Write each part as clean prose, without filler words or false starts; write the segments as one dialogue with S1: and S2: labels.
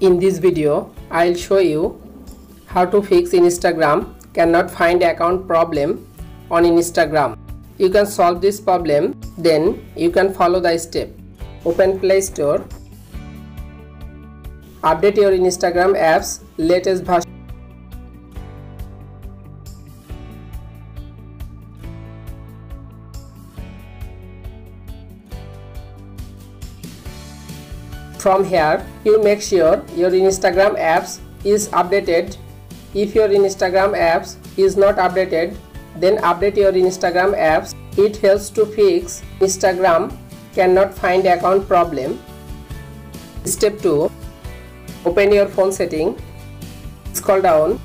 S1: In this video, I'll show you how to fix Instagram cannot find account problem on Instagram. You can solve this problem, then you can follow the step. Open Play Store. Update your Instagram app's latest version. From here, you make sure your Instagram apps is updated. If your Instagram apps is not updated, then update your Instagram apps. It helps to fix Instagram cannot find account problem. Step 2. Open your phone setting. Scroll down.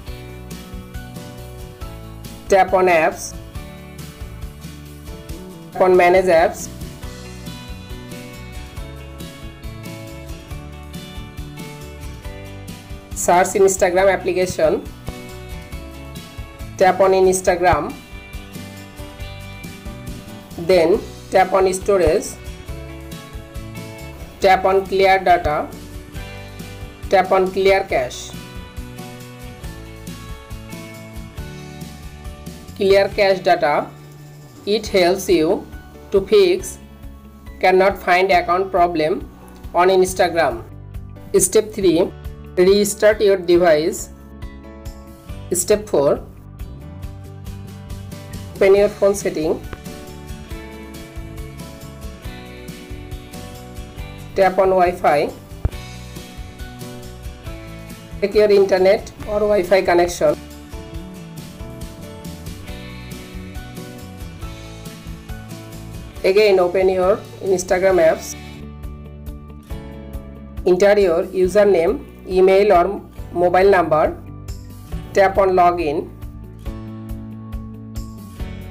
S1: Tap on apps. Tap on manage apps. Search Instagram application. Tap on Instagram. Then tap on storage. Tap on clear data. Tap on clear cache. Clear cache data. It helps you to fix cannot find account problem on Instagram. Step 3. Restart your device. Step 4. Open your phone setting. Tap on Wi-Fi. Check your internet or Wi-Fi connection. Again, open your Instagram apps. Enter your username, email or mobile number. Tap on login.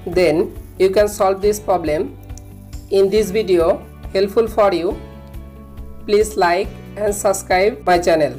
S1: Then you can solve this problem. In this video helpful for you, please like and subscribe my channel.